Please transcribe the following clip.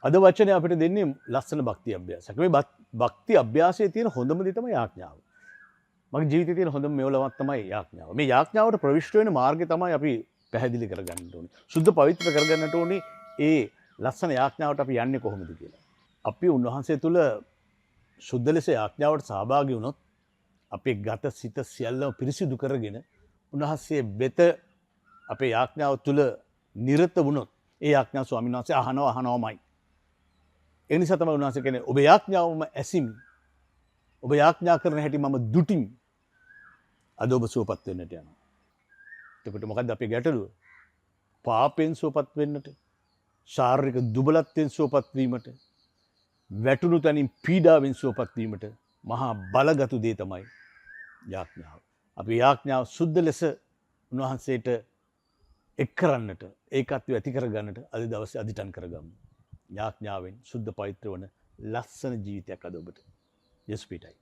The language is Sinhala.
අද වචනේ අපිට දෙන්නේ ලස්සන භක්ති අභ්‍යාසයක්. මේ භක්ති අභ්‍යාසයේ තියෙන හොඳම දේ තමයි යාඥාව. මගේ ජීවිතයේ තියෙන හොඳම මෙවලමක් තමයි යාඥාව. මේ යාඥාවට ප්‍රවිෂ්ඨ වෙන මාර්ගය තමයි අපි පැහැදිලි කරගන්න ඕනේ. සුද්ධ පවිත්‍ර කරගන්නට ඕනේ ඒ ලස්සන යාඥාවට අපි යන්නේ කොහොමද කියලා. අපි උන්වහන්සේ තුල සුද්ධ ලෙස යාඥාවට සහභාගී වුණොත් අපේ ගත සිත සියල්ලම පිරිසිදු කරගෙන උන්වහන්සේ වෙත අපේ යාඥාව තුල නිරත වුණොත් ඒ යාඥාව ස්වාමීන් වහන්සේ අහනවාමයි. ඒ නිසා තමයි උන්වහන්සේ කියන්නේ ඔබ යාඥාවම ඇසිමි. ඔබ යාඥා කරන හැටි මම දුටිමි. අද ඔබ සුවපත් වෙන්නට යනවා. එතකොට මොකද්ද අපේ ගැටලුව? පාපෙන් සුවපත් වෙන්නට, ශාරීරික දුබලත්වයෙන් සුවපත් වීමට, වැටුණු තැනින් පීඩාවෙන් සුවපත් වීමට මහා බලගත් දේ තමයි යාඥාව. අපි යාඥාව සුද්ධ ලෙස උන්වහන්සේට එක් කරන්නට, ඒකත්වය ඇති කරගන්නට අද දවසේ අදිටන් කරගමු. යාඥාවෙන් සුද්ධ පවිත්‍ර වන ලස්සන ජීවිතයක් අද ඔබට. යස් පිටයි.